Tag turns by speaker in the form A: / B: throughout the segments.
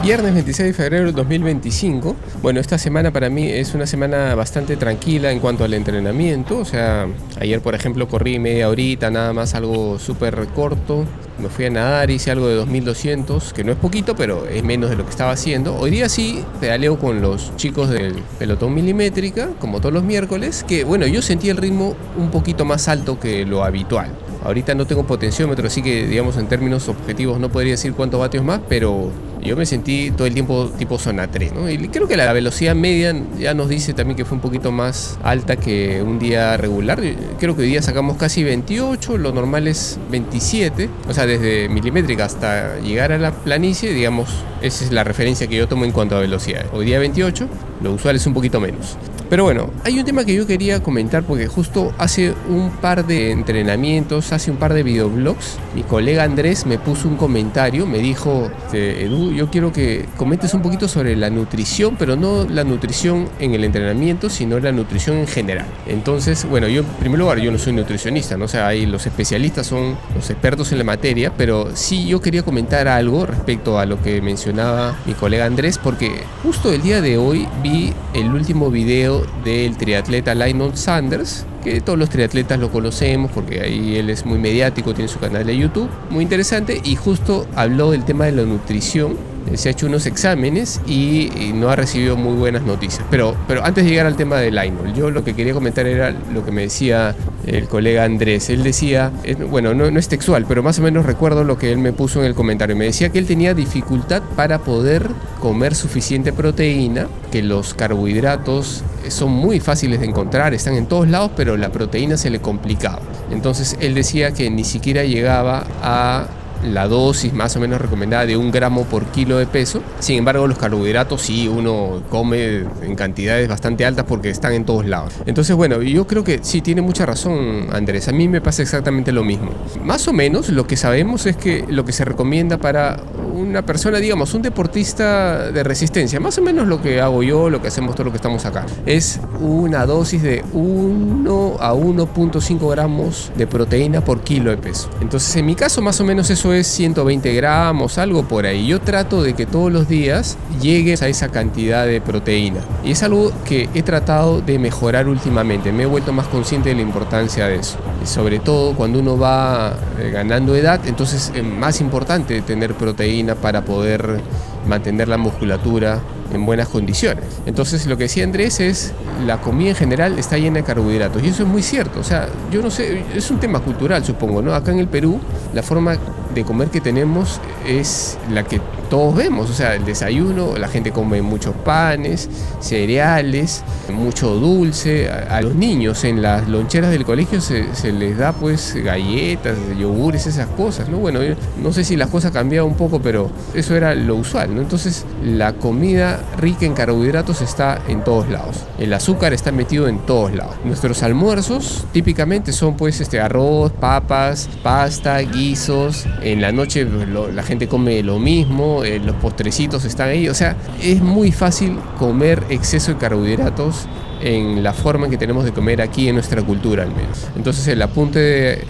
A: Viernes 26 de febrero de 2025. Bueno, esta semana para mí es una semana bastante tranquila en cuanto al entrenamiento. O sea, ayer por ejemplo corrí media horita, nada más, algo súper corto. Me fui a nadar, hice algo de 2200, que no es poquito, pero es menos de lo que estaba haciendo. Hoy día sí pedaleo con los chicos del pelotón milimétrica, como todos los miércoles, que bueno, yo sentí el ritmo un poquito más alto que lo habitual. Ahorita no tengo potenciómetro, así que digamos en términos objetivos no podría decir cuántos vatios más, pero yo me sentí todo el tiempo tipo zona 3, ¿no? Y creo que la velocidad media ya nos dice también que fue un poquito más alta que un día regular. Creo que hoy día sacamos casi 28, lo normal es 27. O sea, desde milimétrica hasta llegar a la planicie, digamos, esa es la referencia que yo tomo en cuanto a velocidad. Hoy día 28, lo usual es un poquito menos. Pero bueno, hay un tema que yo quería comentar porque justo hace un par de entrenamientos, hace un par de videoblogs, mi colega Andrés me puso un comentario, me dijo: Edu, yo quiero que comentes un poquito sobre la nutrición, pero no la nutrición en el entrenamiento, sino la nutrición en general. Entonces, bueno, yo en primer lugar, yo no soy nutricionista, ¿no? O sea, ahí los especialistas son los expertos en la materia, pero sí yo quería comentar algo respecto a lo que mencionaba mi colega Andrés, porque justo el día de hoy vi el último video del triatleta Lionel Sanders, que todos los triatletas lo conocemos porque ahí él es muy mediático, tiene su canal de YouTube, muy interesante, y justo habló del tema de la nutrición. Se ha hecho unos exámenes y no ha recibido muy buenas noticias. Pero antes de llegar al tema de Lionel, yo lo que quería comentar era lo que me decía el colega Andrés. Él decía, bueno, no es textual, pero más o menos recuerdo lo que él me puso en el comentario. Me decía que él tenía dificultad para poder comer suficiente proteína, que los carbohidratos son muy fáciles de encontrar, están en todos lados, pero la proteína se le complicaba. Entonces él decía que ni siquiera llegaba a la dosis más o menos recomendada de 1 gramo por kilo de peso. Sin embargo, los carbohidratos sí uno come en cantidades bastante altas porque están en todos lados. Entonces, bueno, yo creo que sí tiene mucha razón Andrés. A mí me pasa exactamente lo mismo. Más o menos lo que sabemos es que lo que se recomienda para una persona, digamos, un deportista de resistencia, más o menos lo que hago yo, lo que hacemos todos los que estamos acá, es una dosis de 1 a 1.5 gramos de proteína por kilo de peso. Entonces, en mi caso, más o menos eso es 120 gramos, algo por ahí. Yo trato de que todos los días llegues a esa cantidad de proteína. Y es algo que he tratado de mejorar últimamente. Me he vuelto más consciente de la importancia de eso. Y sobre todo cuando uno va ganando edad, entonces es más importante tener proteína para poder mantener la musculatura en buenas condiciones. Entonces lo que decía Andrés es, la comida en general está llena de carbohidratos, y eso es muy cierto. O sea, yo no sé, es un tema cultural, supongo, ¿no? Acá en el Perú la forma de comer que tenemos es la que todos vemos. O sea, el desayuno, la gente come muchos panes, cereales, mucho dulce. A los niños en las loncheras del colegio se les da pues galletas, yogures, esas cosas, ¿no? Bueno, yo no sé si las cosas cambiaron un poco, pero eso era lo usual, ¿no? Entonces la comida rica en carbohidratos está en todos lados. El azúcar está metido en todos lados. Nuestros almuerzos típicamente son pues arroz, papas, pasta, guisos. En la noche la gente come lo mismo, los postrecitos están ahí. O sea, es muy fácil comer exceso de carbohidratos en la forma en que tenemos de comer aquí en nuestra cultura, al menos. Entonces el apunte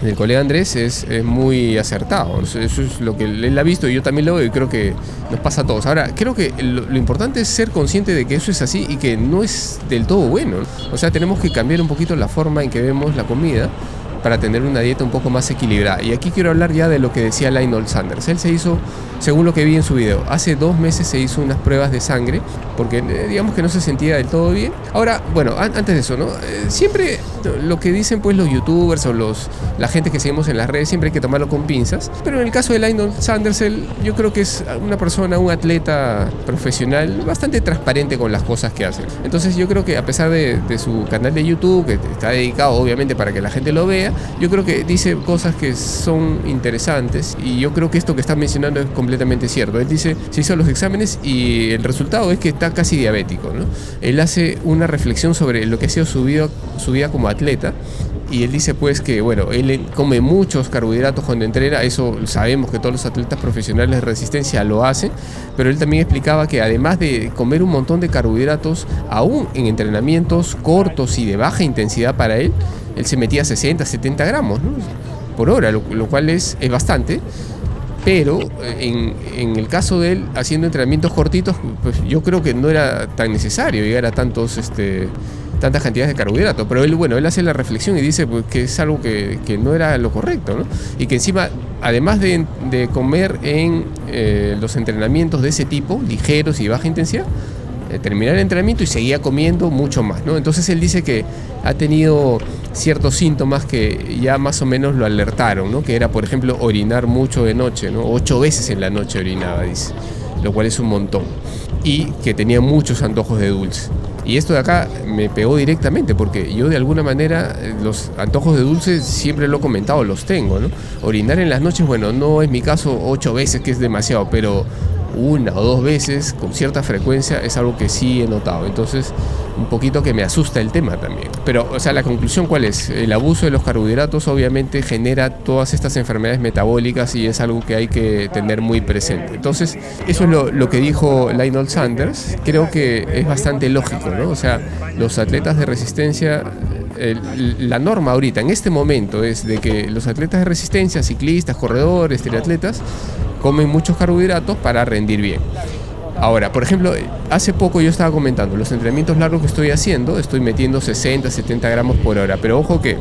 A: del colega Andrés es muy acertado. Eso es lo que él ha visto y yo también lo veo, y creo que nos pasa a todos. Ahora, creo que lo importante es ser consciente de que eso es así y que no es del todo bueno. O sea, tenemos que cambiar un poquito la forma en que vemos la comida para tener una dieta un poco más equilibrada. Y aquí quiero hablar ya de lo que decía Lionel Sanders. Él se hizo, según lo que vi en su video, hace 2 meses se hizo unas pruebas de sangre porque digamos que no se sentía del todo bien. Ahora, bueno, antes de eso, ¿no? Siempre lo que dicen pues los youtubers o la gente que seguimos en las redes, siempre hay que tomarlo con pinzas. Pero en el caso de Lionel Sanders, yo creo que es una persona, un atleta profesional bastante transparente con las cosas que hace. Entonces yo creo que a pesar de su canal de YouTube, que está dedicado obviamente para que la gente lo vea, yo creo que dice cosas que son interesantes, y yo creo que esto que está mencionando es completamente cierto. Él dice, se hizo los exámenes y el resultado es que está casi diabético, ¿no? Él hace una reflexión sobre lo que ha sido su vida como atleta, y él dice pues que, bueno, él come muchos carbohidratos cuando entrena. Eso sabemos que todos los atletas profesionales de resistencia lo hacen, pero él también explicaba que además de comer un montón de carbohidratos, aún en entrenamientos cortos y de baja intensidad para él se metía 60, 70 gramos, ¿no? Por hora, lo cual es bastante. pero en el caso de él, haciendo entrenamientos cortitos, pues yo creo que no era tan necesario llegar a tantas cantidades de carbohidratos. Pero él hace la reflexión y dice pues, que es algo que no era lo correcto, ¿no? Y que encima, además de comer en los entrenamientos de ese tipo, ligeros y baja intensidad, terminar el entrenamiento y seguía comiendo mucho más, ¿no? Entonces él dice que ha tenido ciertos síntomas que ya más o menos lo alertaron, ¿no? Que era, por ejemplo, orinar mucho de noche, ¿no? 8 veces en la noche orinaba, dice, lo cual es un montón. Y que tenía muchos antojos de dulce. Y esto de acá me pegó directamente porque yo de alguna manera los antojos de dulce siempre lo he comentado, los tengo, ¿no? Orinar en las noches, bueno, no es mi caso 8 veces, que es demasiado, pero 1 o 2 veces con cierta frecuencia es algo que sí he notado. Entonces un poquito que me asusta el tema también. Pero, o sea, la conclusión ¿cuál es? El abuso de los carbohidratos obviamente genera todas estas enfermedades metabólicas y es algo que hay que tener muy presente. Entonces, eso es lo que dijo Lionel Sanders. Creo que es bastante lógico, ¿no? O sea, los atletas de resistencia, la norma ahorita, en este momento, es de que los atletas de resistencia, ciclistas, corredores, triatletas, comen muchos carbohidratos para rendir bien. Ahora, por ejemplo, hace poco yo estaba comentando, los entrenamientos largos que estoy haciendo, estoy metiendo 60, 70 gramos por hora, pero ojo que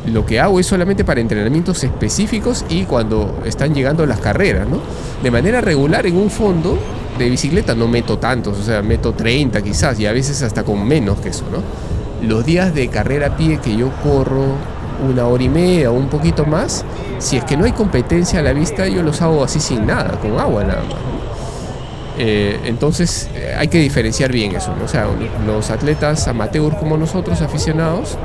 A: lo que hago es solamente para entrenamientos específicos y cuando están llegando las carreras, ¿no? De manera regular en un fondo de bicicleta no meto tantos, o sea, meto 30 quizás y a veces hasta con menos que eso, ¿no? Los días de carrera a pie que yo corro 1 hora y media o un poquito más, si es que no hay competencia a la vista, yo los hago así sin nada, con agua nada más. Entonces hay que diferenciar bien eso, ¿no? O sea, los atletas amateurs como nosotros, aficionados,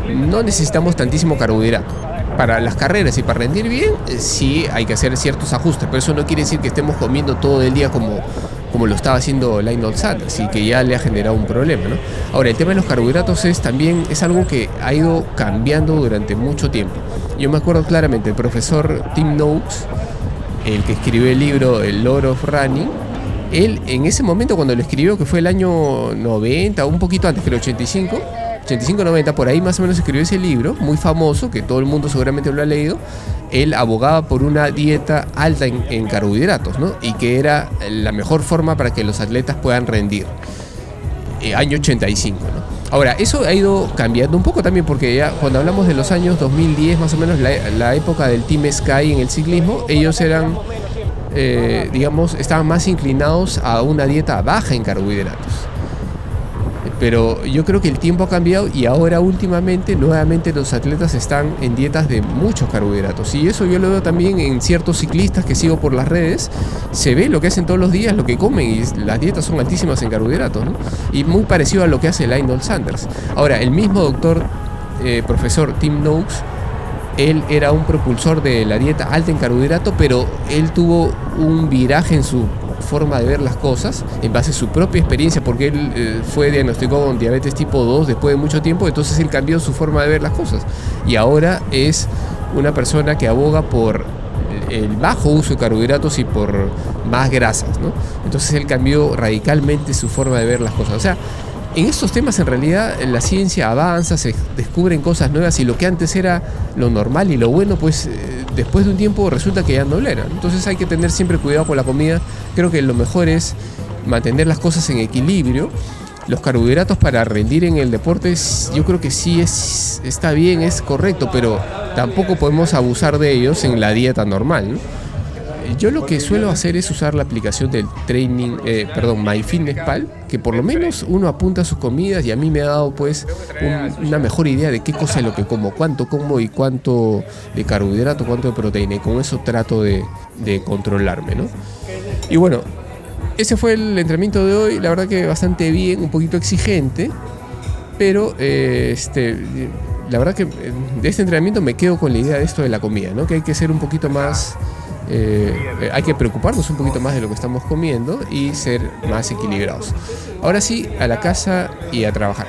A: no necesitamos tantísimo carbohidrato. Para las carreras y para rendir bien, sí hay que hacer ciertos ajustes, pero eso no quiere decir que estemos comiendo todo el día como lo estaba haciendo Lionel Sanders y que ya le ha generado un problema, ¿no? Ahora, el tema de los carbohidratos también es algo que ha ido cambiando durante mucho tiempo. Yo me acuerdo claramente, el profesor Tim Noakes, el que escribió el libro El Lord of Running, él en ese momento cuando lo escribió, que fue el año 90, un poquito antes, creo 85-90, por ahí más o menos escribió ese libro, muy famoso, que todo el mundo seguramente lo ha leído. Él abogaba por una dieta alta en carbohidratos, ¿no? Y que era la mejor forma para que los atletas puedan rendir. Año 85, ¿no? Ahora, eso ha ido cambiando un poco también, porque ya cuando hablamos de los años 2010, más o menos la época del Team Sky en el ciclismo, ellos eran, estaban más inclinados a una dieta baja en carbohidratos. Pero yo creo que el tiempo ha cambiado y ahora últimamente nuevamente los atletas están en dietas de muchos carbohidratos, y eso yo lo veo también en ciertos ciclistas que sigo por las redes. Se ve lo que hacen todos los días, lo que comen, y las dietas son altísimas en carbohidratos, ¿no? Y muy parecido a lo que hace Lionel Sanders. Ahora, el mismo profesor Tim Noakes, él era un propulsor de la dieta alta en carbohidratos, pero él tuvo un viraje en su forma de ver las cosas en base a su propia experiencia, porque él fue diagnosticado con diabetes tipo 2 después de mucho tiempo. Entonces él cambió su forma de ver las cosas y ahora es una persona que aboga por el bajo uso de carbohidratos y por más grasas, ¿no? Entonces él cambió radicalmente su forma de ver las cosas. O sea, en estos temas en realidad la ciencia avanza, se descubren cosas nuevas, y lo que antes era lo normal y lo bueno, pues después de un tiempo resulta que ya no lo era. Entonces hay que tener siempre cuidado con la comida. Creo que lo mejor es mantener las cosas en equilibrio. Los carbohidratos para rendir en el deporte, yo creo que sí está bien, es correcto, pero tampoco podemos abusar de ellos en la dieta normal, ¿no? Yo lo que suelo hacer es usar la aplicación del MyFitnessPal, que por lo menos uno apunta sus comidas, y a mí me ha dado pues una mejor idea de qué cosa es lo que como, cuánto como y cuánto de carbohidrato, cuánto de proteína, y con eso trato de controlarme, ¿no? Y bueno, ese fue el entrenamiento de hoy, la verdad que bastante bien, un poquito exigente, pero la verdad que de este entrenamiento me quedo con la idea de esto de la comida, ¿no? Que hay que ser un poquito más... hay que preocuparnos un poquito más de lo que estamos comiendo y ser más equilibrados. Ahora sí, a la casa y a trabajar.